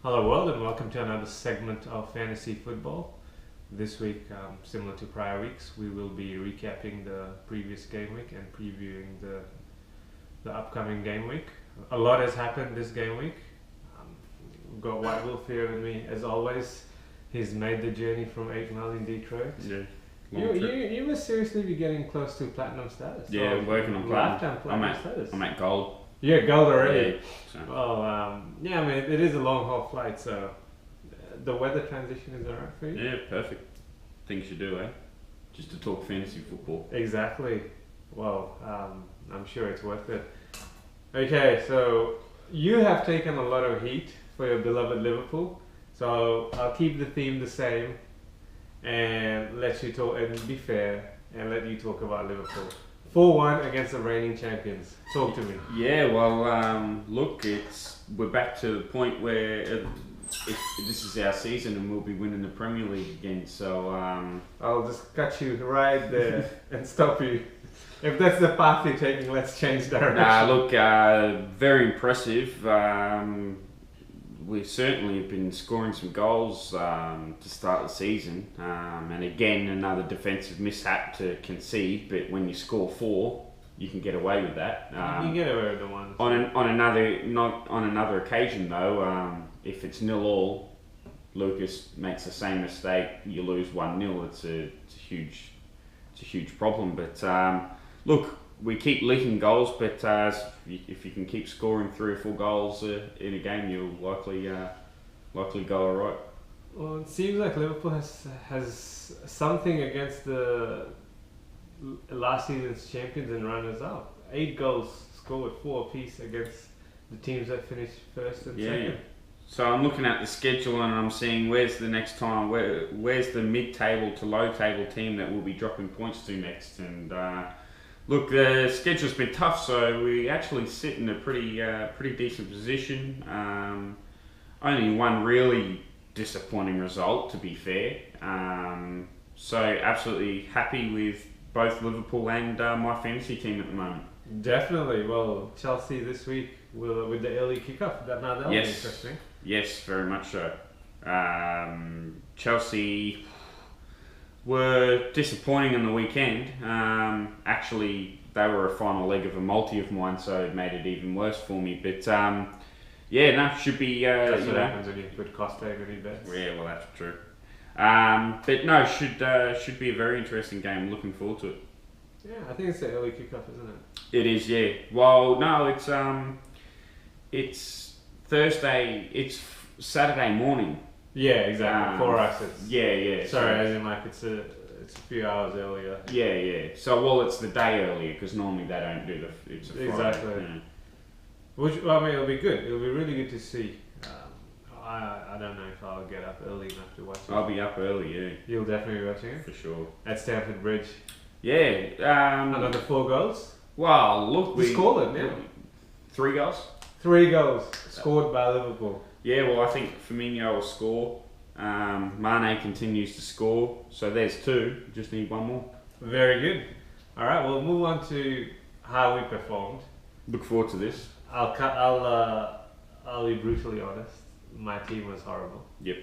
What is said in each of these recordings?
Hello world and welcome to another segment of Fantasy Football. This week, similar to prior weeks, we will be recapping the previous game week and previewing the upcoming game week. A lot has happened this game week. We've got White Wolf here with me as always. He's made the journey from 8 mile in Detroit. Yeah. You must seriously be getting close to platinum status. Yeah, or working on lifetime platinum. status. I'm at gold. Yeah, gold already. Yeah, so. Well, yeah, I mean, it is a long haul flight, so the weather transition is alright for you? Yeah, perfect. Things you do, eh? Just to talk fantasy football. Exactly. Well, I'm sure it's worth it. Okay, so you have taken a lot of heat for your beloved Liverpool, so I'll keep the theme the same and let you talk and be fair and let you talk about Liverpool. 4-1 against the reigning champions. Talk to me. Yeah, well, look, we're back to the point where this is our season and we'll be winning the Premier League again. So I'll just cut you right there and stop you. If that's the path you're taking, let's change direction. look, very impressive. We certainly have been scoring some goals to start the season, and again another defensive mishap to concede. But when you score 4, you can get away with that. You can get away with the one. On another occasion though, if it's 0-0, Lucas makes the same mistake, you lose 1-0. It's a huge problem. But look, we keep leaking goals, but if you can keep scoring 3 or 4 goals in a game, you'll likely go alright. Well, it seems like Liverpool has something against the last season's champions and runners-up. 8 goals scored, 4 apiece against the teams that finished first and second. So I'm looking at the schedule and I'm seeing where's the next time, where's the mid-table to low-table team that we'll be dropping points to next. And look, the schedule's been tough, so we actually sit in a pretty decent position. Only one really disappointing result, to be fair. So absolutely happy with both Liverpool and my fantasy team at the moment. Definitely. Well, Chelsea this week with the early kickoff. That'll be interesting. Yes, very much so. Chelsea were disappointing on the weekend. Actually, they were a final leg of a multi of mine, so it made it even worse for me. But should be. That's what happens when you put Costa in any bets. Yeah, well, that's true. But no, should be a very interesting game. Looking forward to it. Yeah, I think it's the early kickoff, isn't it? It is, yeah. Well, no, it's Thursday. It's Saturday morning. Yeah, exactly. For us, it's yeah. Sorry, as in like it's a few hours earlier. Yeah. So it's the day earlier because normally they don't do it's a Friday. Exactly. Yeah. Which it'll be good. It'll be really good to see. I don't know if I'll get up early enough to watch it. I'll be up early. Yeah. You'll definitely be watching it for sure at Stamford Bridge. Yeah. Another 4 goals. Well, look, we scored it now. 3 goals. 3 goals scored by Liverpool. Yeah, well, I think Firmino will score. Mane continues to score, so there's 2. Just need 1 more. Very good. All right, we'll move on to how we performed. Look forward to this. I'll be brutally honest. My team was horrible. Yep.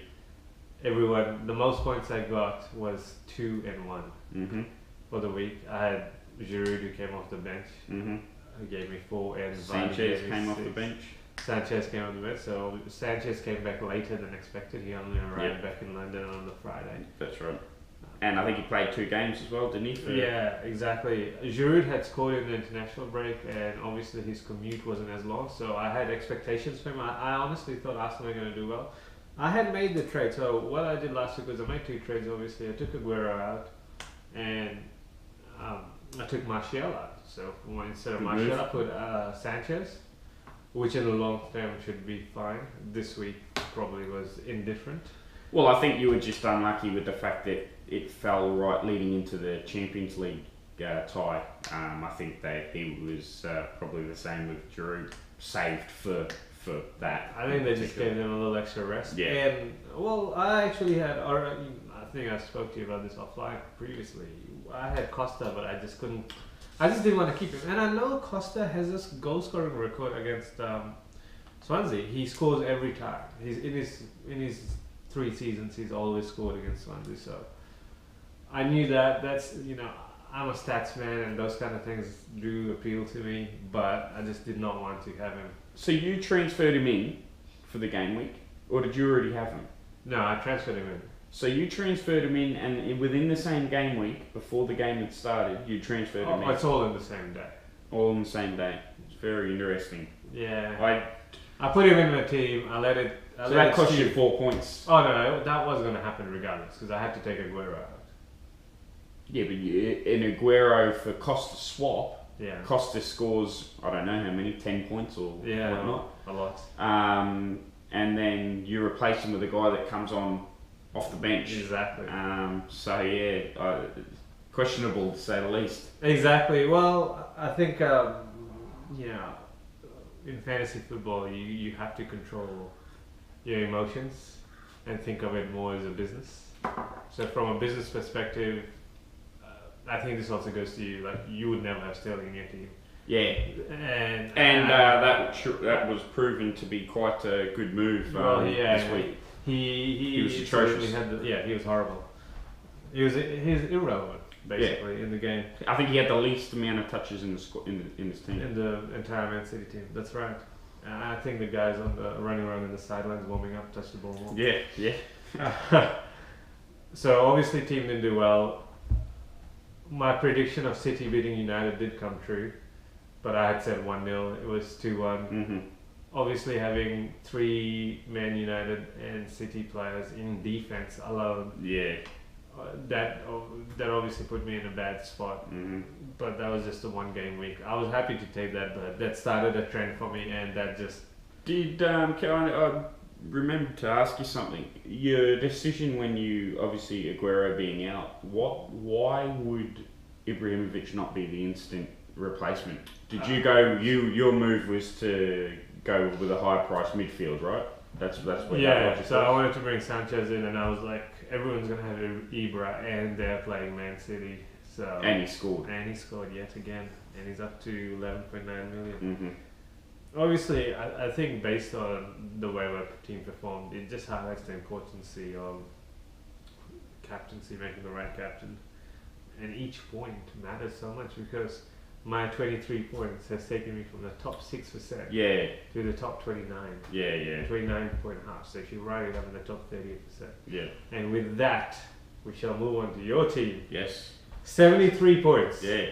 Everyone, the most points I got was 2 and 1 for the week. I had Giroud who came off the bench. Who gave me 4 and Sanchez came off the bench. Sanchez came off the bench, so Sanchez came back later than expected. He only arrived back in London on the Friday. That's right. And I think he played 2 games as well, didn't he? Yeah, exactly. Giroud had scored in the international break, and obviously his commute wasn't as long, so I had expectations for him. I honestly thought Arsenal were going to do well. I had made the trade, so what I did last week was I made 2 trades, obviously. I took Aguero out, and I took Martial out. So instead of Martial, I put Sanchez, which in the long term should be fine. This week probably was indifferent. Well, I think you were just unlucky with the fact that it fell right leading into the Champions League tie. I think that he was probably the same with Giroud, saved for that. I think they just gave them a little extra rest. Yeah. And well, I actually had. I think I spoke to you about this offline previously. I had Costa, but I just couldn't. I just didn't want to keep him. And I know Costa has this goal scoring record against Swansea, he scores every time. He's in his 3 seasons, he's always scored against Swansea. So I knew that. That's I'm a stats man, and those kind of things do appeal to me. But I just did not want to have him. So you transferred him in for the game week, or did you already have him? No, I transferred him in. So you transferred him in, and within the same game week, before the game had started, you transferred him in. It's all in the same day. All on the same day. It's very interesting. Yeah. I put him in my team. I let it. So that cost you 4 points. Oh no, that was going to happen regardless because I had to take Aguero out. Yeah, but in Aguero for Costa swap, yeah, Costa scores I don't know how many, 10 points or whatnot. A lot. And then you replace him with a guy that comes on off the bench. Exactly. So yeah, questionable to say the least. Exactly. Well, I think in fantasy football, you have to control your emotions and think of it more as a business. So from a business perspective, I think this also goes to you. Like you would never have Sterling in your team. Yeah, and that was proven to be quite a good move this week. He was atrocious. He was horrible. He's irrelevant basically in the game. I think he had the least amount of touches in his team. In the entire Man City team. That's right. I think the guys running around in the sidelines warming up touched the ball more. Yeah. So obviously team didn't do well. My prediction of City beating United did come true, but I had said 1-0. It was 2-1. Mm-hmm. Obviously having 3 Man United and City players in defense alone. Yeah. That obviously put me in a bad spot. Mm-hmm. But that was just a 1 game week. I was happy to take that, but that started a trend for me, and that just did. I remember to ask you something. Your decision when you obviously Aguero being out. Why would Ibrahimovic not be the instant replacement? Did you go? Your move was to go with a high price midfield, right? That's what. Yeah. So I wanted to bring Sanchez in, and I was like, everyone's gonna have Ibra, and they're playing Man City. So and he scored. And he scored yet again, and he's up to 11.9 million. Mm-hmm. Obviously, I think based on the way our team performed, it just highlights the importance of captaincy, making the right captain, and each point matters so much because my 23 points has taken me from the top 6% to the top 29. 29 point half. So if you write it up in the top 30%. Yeah. And with that, we shall move on to your team. Yes. 73 points. Yeah.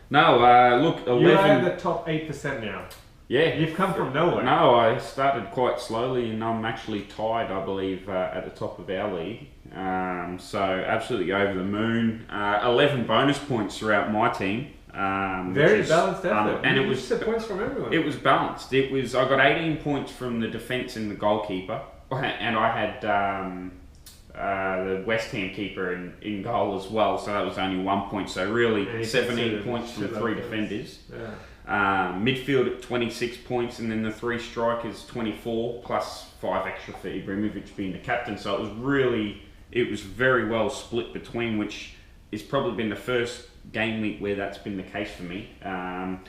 No, look, 11. You're at the top 8% now. Yeah. You've come from nowhere. No, I started quite slowly and I'm actually tied, I believe, at the top of our league. So absolutely over the moon. 11 bonus points throughout my team. Very balanced effort. And you it was the points from everyone. It was balanced. I got 18 points from the defence and the goalkeeper. And I had the West Ham keeper in goal as well, so that was only 1 point. So really, 17 points from 3 defenders. Yeah. Midfield at 26 points, and then the 3 strikers 24 plus 5 extra for Ibrahimovic being the captain. So it was very well split between, which has probably been the first game week where that's been the case for me. One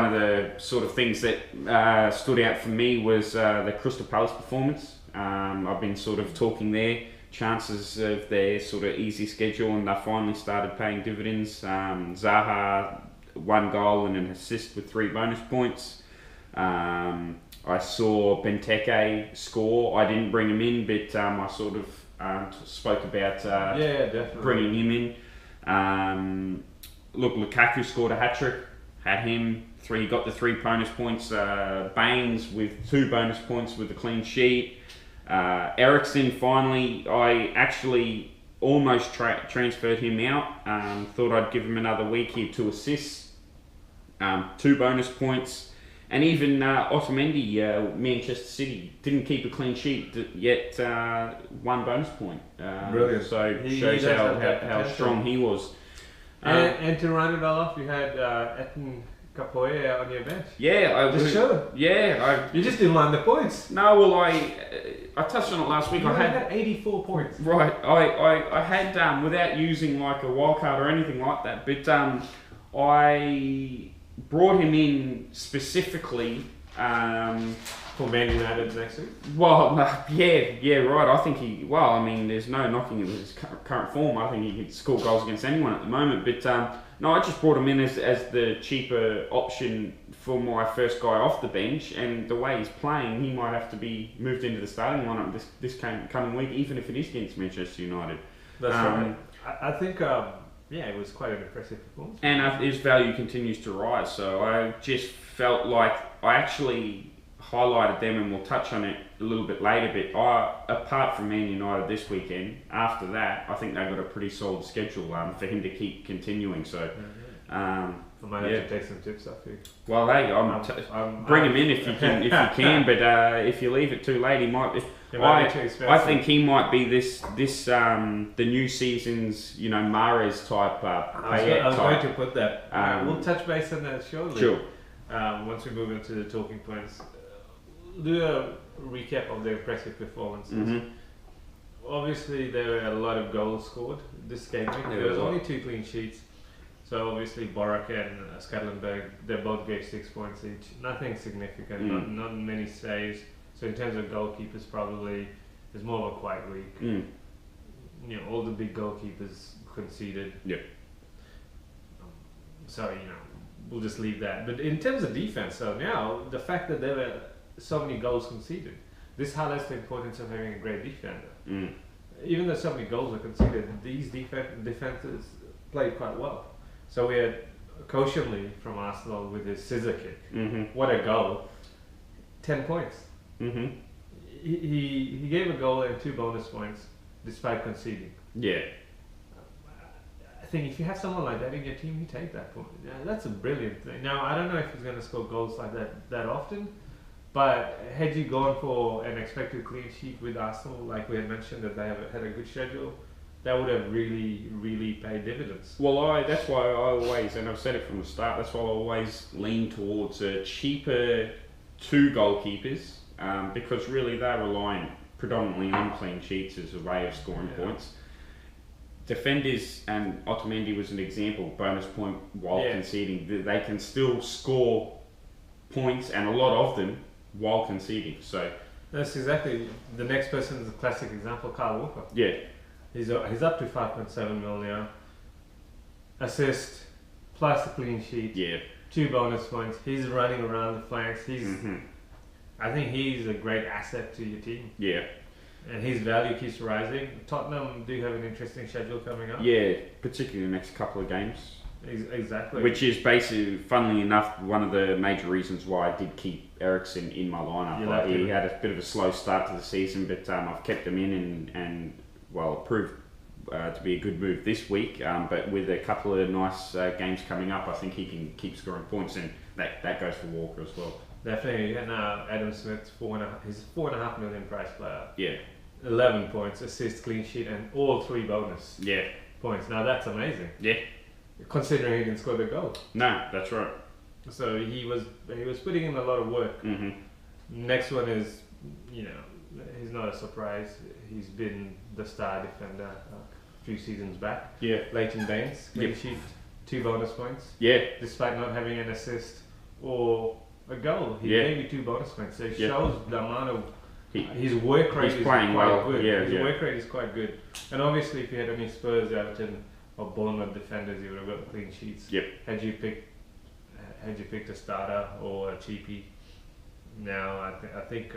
of the sort of things that stood out for me was the Crystal Palace performance. I've been sort of talking their chances of their sort of easy schedule, and they finally started paying dividends. Zaha 1 goal and an assist with 3 bonus points. I saw Benteke score. I didn't bring him in, but I sort of spoke about bringing him in. Look, Lukaku scored a hat-trick, had him, he got the 3 bonus points. Baines with 2 bonus points with a clean sheet. Eriksen, finally, I actually almost transferred him out. Thought I'd give him another week here, 2 assists, 2 bonus points. And even Otamendi, Manchester City, didn't keep a clean sheet, yet 1 bonus point. Brilliant. So it shows how strong he was. And to round it all off, you had Eton Capoeira on your bench. Yeah, just showed. Yeah, you just didn't line the points. No, well, I touched on it last week. I had 84 points. Right, I had without using like a wild card or anything like that, but I brought him in specifically. For Man United next week? Well, no, yeah, right. I think there's no knocking at his current form. I think he can score goals against anyone at the moment. But no, I just brought him in as the cheaper option for my first guy off the bench. And the way he's playing, he might have to be moved into the starting lineup this coming week, even if it is against Manchester United. That's right. I think, it was quite an impressive performance. And his value continues to rise. So I just felt like I actually highlighted them, and we'll touch on it a little bit later. But apart from Man United this weekend, after that, I think they've got a pretty solid schedule for him to keep continuing. So, I might have to take some tips off you. Well, hey, bring him in if you can. But if you leave it too late, he might. I think he might be the new season's Mahrez type. I was going to put that. We'll touch base on that shortly. Sure. Once we move into the talking points, do a recap of their impressive performances. Mm-hmm. Obviously, there were a lot of goals scored this game week. There was only 2 clean sheets. So obviously, Borak and Scotlandberg, they both gave 6 points each. Nothing significant, not many saves. So in terms of goalkeepers, probably it's more of a quiet week. All the big goalkeepers conceded. Yeah. So we'll just leave that. But in terms of defense, so now the fact that there were so many goals conceded, this highlights the importance of having a great defender. Even though so many goals were conceded, these defenders played quite well. So we had Koscielny from Arsenal with his scissor kick. What a goal! 10 points. He gave a goal and 2 bonus points despite conceding. Yeah. I think if you have someone like that in your team, you take that point. Yeah, that's a brilliant thing. Now, I don't know if he's going to score goals like that often, but had you gone for an expected clean sheet with Arsenal, like we had mentioned that they have had a good schedule, that would have really, really paid dividends. Well, that's why I always, and I've said it from the start, that's why I always lean towards cheaper 2 goalkeepers, because really they're relying predominantly on clean sheets as a way of scoring points. Defenders, and Otamendi was an example, bonus point while conceding. They can still score points, and a lot of them, while conceding. So that's exactly the next person is a classic example, Kyle Walker. Yeah. He's up to 5.7 mil now. Assist, plus a clean sheet. Yeah. 2 bonus points. He's running around the flanks. I think he's a great asset to your team. Yeah. And his value keeps rising. Tottenham do have an interesting schedule coming up. Yeah, particularly the next couple of games. Exactly. Which is basically, funnily enough, one of the major reasons why I did keep Eriksen in my lineup. He had a bit of a slow start to the season, but I've kept him in and it proved to be a good move this week. But with a couple of nice games coming up, I think he can keep scoring points, and that goes for Walker as well. Definitely. And Adam Smith, he's a $4.5 million price player. Yeah. 11 points, assist, clean sheet, and all 3 bonus points. Now that's amazing. Yeah. Considering he didn't score the goal. No, that's right. So he was putting in a lot of work. Next one is, he's not a surprise. He's been the star defender a few seasons back. Yeah. Leighton Baines, clean sheet, 2 bonus points. Yeah. Despite not having an assist or a goal, he gave you 2 bonus points. So it shows the amount of his work rate is quite good. Yeah, his work rate is quite good. And obviously, if you had any Spurs, Everton, or Bournemouth defenders, you would have got clean sheets. Yep. Had you picked a starter or a cheapie, now I think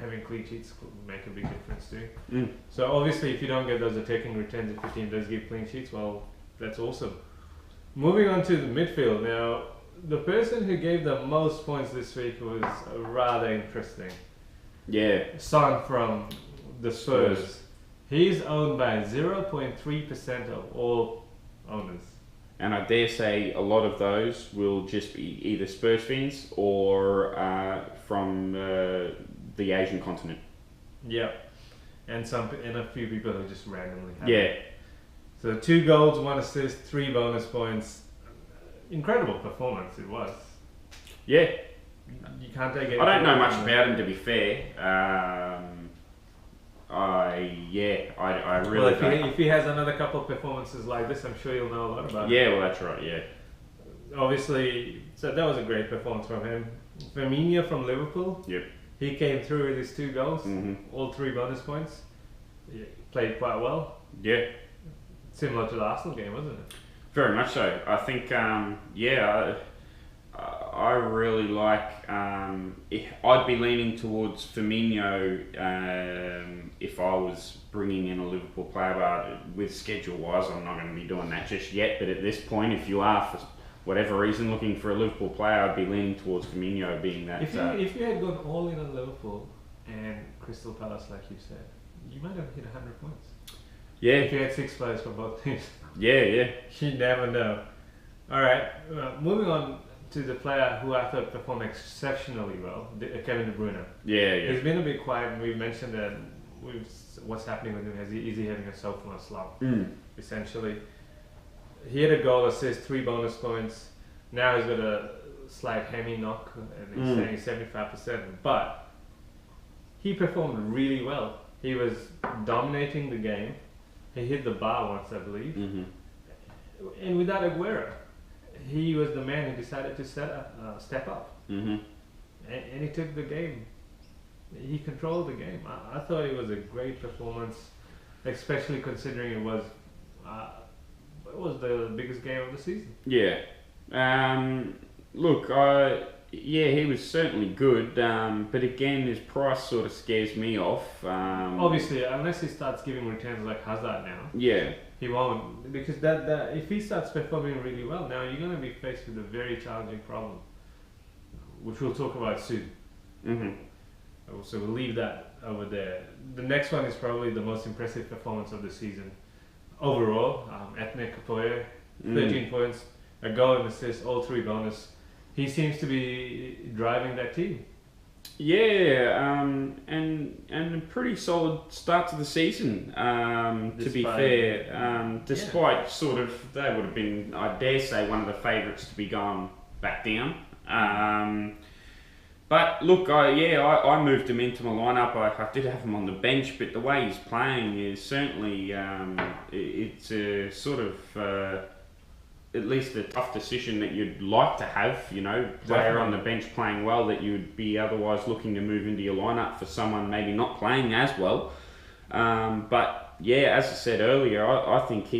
having clean sheets could make a big difference too. So obviously, if you don't get those attacking returns, if your team does give clean sheets, well, that's awesome. Moving on to the midfield now. The person who gave the most points this week was rather interesting. Yeah. Son from the Spurs. He's owned by 0.3% of all owners. And I dare say a lot of those will just be either Spurs fans or from the Asian continent. Yeah. And a few people who just randomly have Yeah. it. So 2 goals, 1 assist, 3 bonus points. Incredible performance it was. Yeah. You can't take it. I don't know much about him, to be fair. I really well, don't. If he has another couple of performances like this, I'm sure you'll know a lot about him. Yeah, well, that's right, yeah. obviously, so that was a great performance from him. Firmino from Liverpool. Yep. He came through with his 2 goals, all 3 bonus points. He played quite well. Yeah. Similar to the Arsenal game, wasn't it? Very much so. I think, I really like. I'd be leaning towards Firmino if I was bringing in a Liverpool player, but with schedule-wise, I'm not going to be doing that just yet. But at this point, if you are, for whatever reason, looking for a Liverpool player, I'd be leaning towards Firmino being that. If you had gone all in on Liverpool and Crystal Palace, like you said, you might have hit 100 points. Yeah. If you had 6 players from both teams. Yeah. You never know. All right, moving on to the player who I thought performed exceptionally well, Kevin De Bruyne. Yeah. He's been a bit quiet, and we've mentioned that what's happening with him. Is he having a sophomore slump? Essentially, he had a goal, assist, 3 bonus points. Now he's got a slight hammy knock, and he's saying 75%. But he performed really well. He was dominating the game. He hit the bar once, I believe. And without Aguero, he was the man who decided to step up. And he took the game. He controlled the game. I thought it was a great performance, especially considering it was the biggest game of the season. Yeah. Look, he was certainly good, but again, his price sort of scares me off. Obviously, unless he starts giving returns like Hazard now. Yeah. He won't, because that if he starts performing really well now, you're going to be faced with a very challenging problem, which we'll talk about soon. So we'll leave that over there. The next one is probably the most impressive performance of the season overall. Ethnic Kapoya, 13 points, a goal and assist, all 3 bonus. He seems to be driving that team. Yeah, and a pretty solid start to the season, to be fair. Despite sort of, they would have been, I dare say, one of the favourites to be going back down. But look, I moved him into my lineup. I did have him on the bench, but the way he's playing is certainly, it's a sort of... at least a tough decision that you'd like to have, player on the bench playing well that you'd be otherwise looking to move into your lineup for someone maybe not playing as well. But yeah, as I said earlier, I think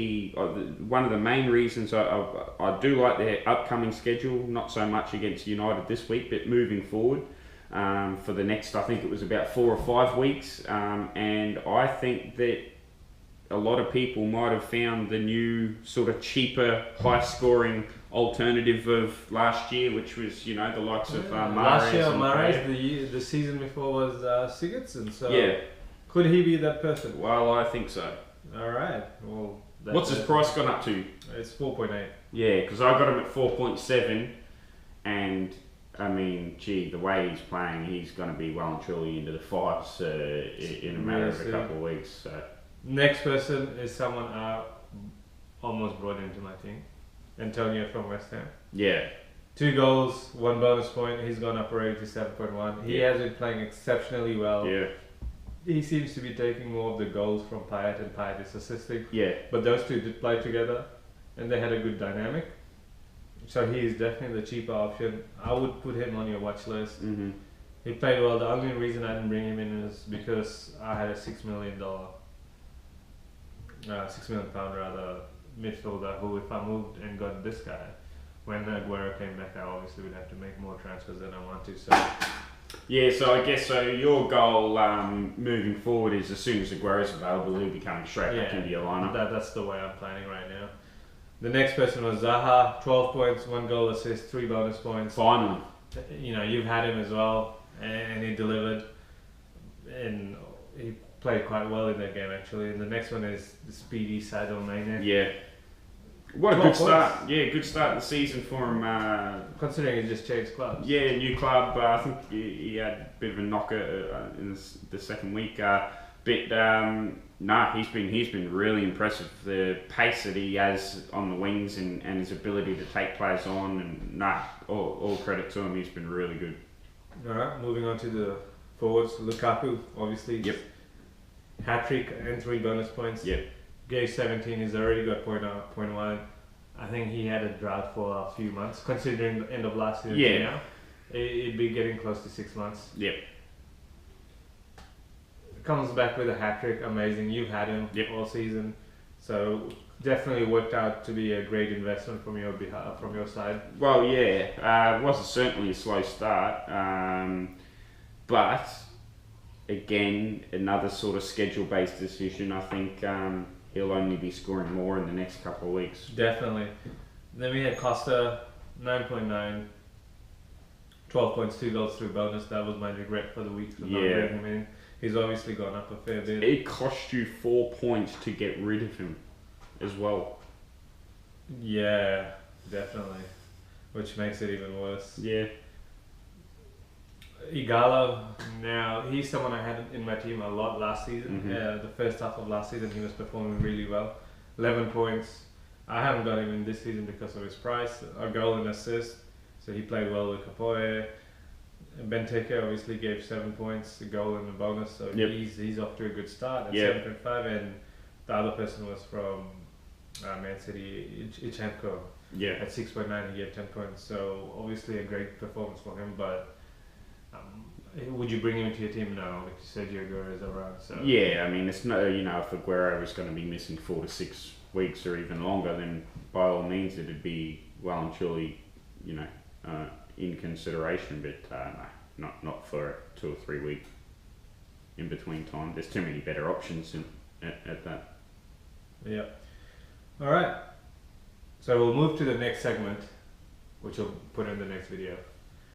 one of the main reasons I do like their upcoming schedule, not so much against United this week, but moving forward for the next, I think it was about 4 or 5 weeks, and I think that a lot of people might have found the new sort of cheaper, high-scoring alternative of last year, which was, the likes of Mahrez. Last year, Mahrez, the season before was Sigurdsson, so could he be that person? Well, I think so. All right. Well, what's his price gone up to? It's 4.8. Yeah, because I got him at 4.7, and I mean, the way he's playing, he's going to be well and truly into the 5s in a matter of a couple of weeks. So. Next person is someone I almost brought into my team. Antonio from West Ham. Yeah. 2 goals, 1 bonus point. He's gone up already to 7.1. He has been playing exceptionally well. Yeah. He seems to be taking more of the goals from Payet, and Payet is assisting. Yeah. But those two did play together, and they had a good dynamic. So he is definitely the cheaper option. I would put him on your watch list. He played well. The only reason I didn't bring him in is because I had a £6 million rather midfielder who, if I moved and got this guy, when Aguero came back, I obviously would have to make more transfers than I want to. So yeah, so I guess your goal moving forward is as soon as Aguero's available, he'll be coming straight back into your lineup. That's the way I'm planning right now. The next person was Zaha, 12 points, 1 goal assist, 3 bonus points. Finally. You've had him as well, and he delivered, and he played quite well in that game actually. And the next one is the speedy Sadio Mane. Yeah. What a good start. Yeah, good start of the season for him. Considering he just changed clubs. Yeah, new club. I think he had a bit of a knocker in the second week. He's been really impressive. The pace that he has on the wings and his ability to take players on, and all credit to him. He's been really good. Alright, moving on to the forwards. Lukaku, obviously. Yep. Hat-trick and 3 bonus points. Yep. Gave 17, he's already got 0.1. I think he had a drought for a few months, considering the end of last season. Yeah. Now, it'd be getting close to 6 months. Yep. Comes back with a hat trick, amazing. You've had him all season, so definitely worked out to be a great investment from your behalf, from your side. Well, yeah, it was certainly a slow start, but again, another sort of schedule-based decision. I think he'll only be scoring more in the next couple of weeks. Definitely. Then we had Costa, 9.9, 12 points, 2 goals through bonus. That was my regret for the week for not bringing him in. He's obviously gone up a fair bit. It cost you 4 points to get rid of him as well. Yeah, definitely. Which makes it even worse. Yeah. Igalo, now he's someone I had in my team a lot last season. Mm-hmm. The first half of last season he was performing really well. 11 points. I haven't got him in this season because of his price. A goal and assist. So he played well with Kapoe. Benteke obviously gave 7 points, a goal and a bonus. So he's off to a good start at 7.5. And the other person was from Man City, Ichenko. Yeah. At 6.9 he gave 10 points. So obviously a great performance for him, but would you bring him into your team? No, like you said, Sergio is around. So yeah, I mean, it's no, if Aguero was going to be missing 4 to 6 weeks or even longer, then by all means it'd be well and truly, in consideration. But no, not for a 2 or 3 week in between time. There's too many better options at that. Yeah. All right. So we'll move to the next segment, which we'll put in the next video.